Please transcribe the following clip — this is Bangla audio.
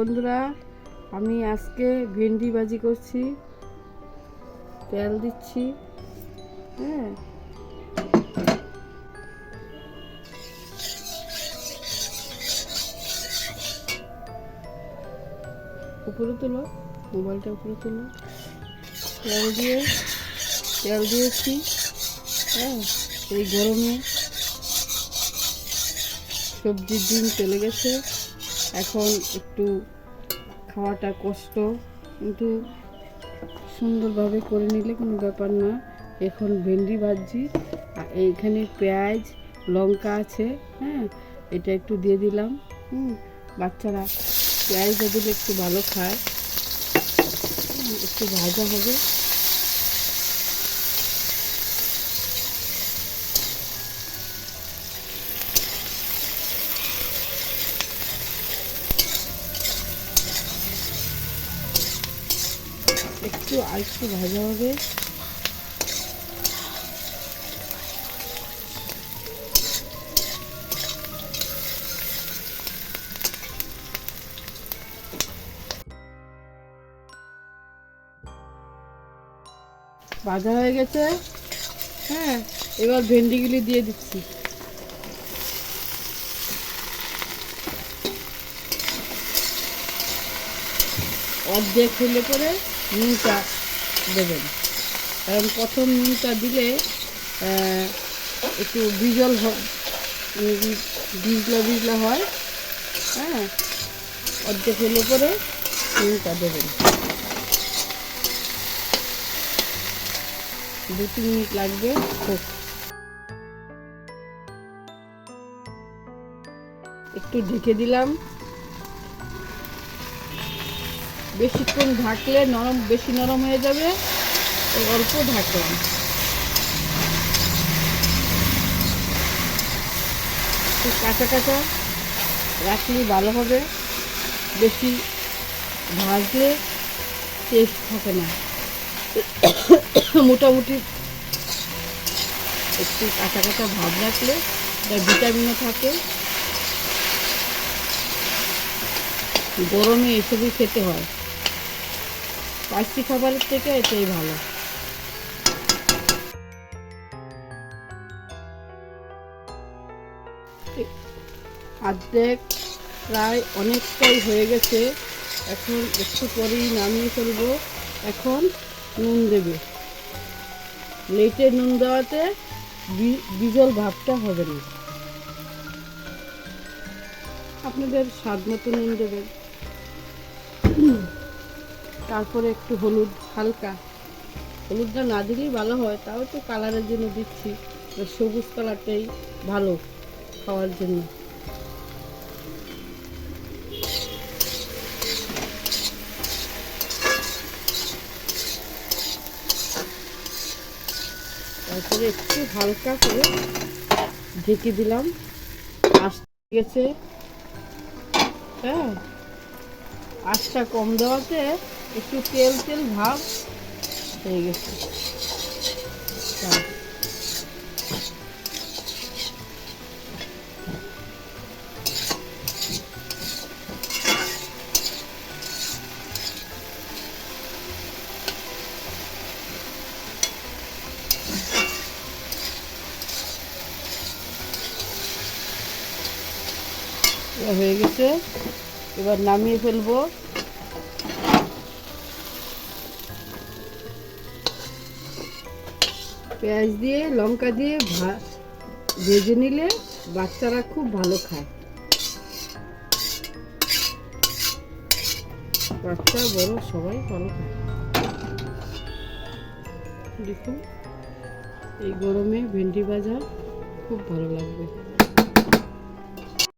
বন্ধুরা, আমি আজকে ভেন্ডি ভাজি করছি। তেল দিচ্ছি। হ্যাঁ, উপরে তোলো, মোবাইলটা উপরে তোলো। তেল দিয়েছি। হ্যাঁ, এই গরমে সবজির দিন চলে গেছে। এখন একটু খাওয়াটা কষ্ট, কিন্তু সুন্দরভাবে করে নিলে কোনো ব্যাপার না। এখন ভেন্ডি ভাজি, এইখানে পেঁয়াজ লঙ্কা আছে। হ্যাঁ, এটা একটু দিয়ে দিলাম। বাচ্চারা পেঁয়াজটা দিলে একটু ভালো খায়। একটু ভাজা হবে। আরেকটু ভাজা হবে। ভাজা হয়ে গেছে। হ্যাঁ, এবার ভেন্ডিগুলি দিয়ে দিচ্ছি। অর্ধেক হলে পরে নুনটা দেবেন, কারণ প্রথম নুনটা দিলে একটু বিজলা হয়। হ্যাঁ, অর্ধেক হলে পরে নুনটা দেবেন। 2-3 মিনিট লাগবে। একটু ঢেকে দিলাম। বেশিক্ষণ ঢাকলে বেশি নরম হয়ে যাবে। অল্প ঢাকলাম। কাঁচা কাঁচা রাখলে ভালো হবে। বেশি ভাজলে টেস্ট থাকে না। মোটামুটি একটু কাঁচা কাঁচা ভাব রাখলে ভিটামিনও থাকে। গরমে এসবই খেতে হয়। স্পাইসি খাবারের থেকে এটাই ভালো। অর্ধেক প্রায় অনেকটাই হয়ে গেছে। এখন একটু পরেই নামিয়ে ফেলবো। এখন নুন দেবে। লেটে নুন দেওয়াতে বিজল ভাবটা হবে না। আপনাদের স্বাদ মতো নুন দেবেন। তারপরে একটু হলুদ, হালকা হলুদটা না দিলেই ভালো হয়, তাও একটু কালারের জন্য দিচ্ছি। সবুজ কালারটাই ভালো খাওয়ার জন্য। তারপরে একটু হালকা করে ঢেকে দিলাম। আঁচটা গেছে। হ্যাঁ, আঁচটা কম দেওয়াতে একটু তেল তেল ভাব হয়ে গেছে। হয়ে গেছে, এবার নামিয়ে ফেলবো। পেঁয়াজ দিয়ে লঙ্কা দিয়ে ভেজে নিলে বাচ্চারা খুব ভালো খায়। বাচ্চা বড় সবাই ভালো খায়। দেখুন, এই গরমে ভেন্ডি ভাজা খুব ভালো লাগবে।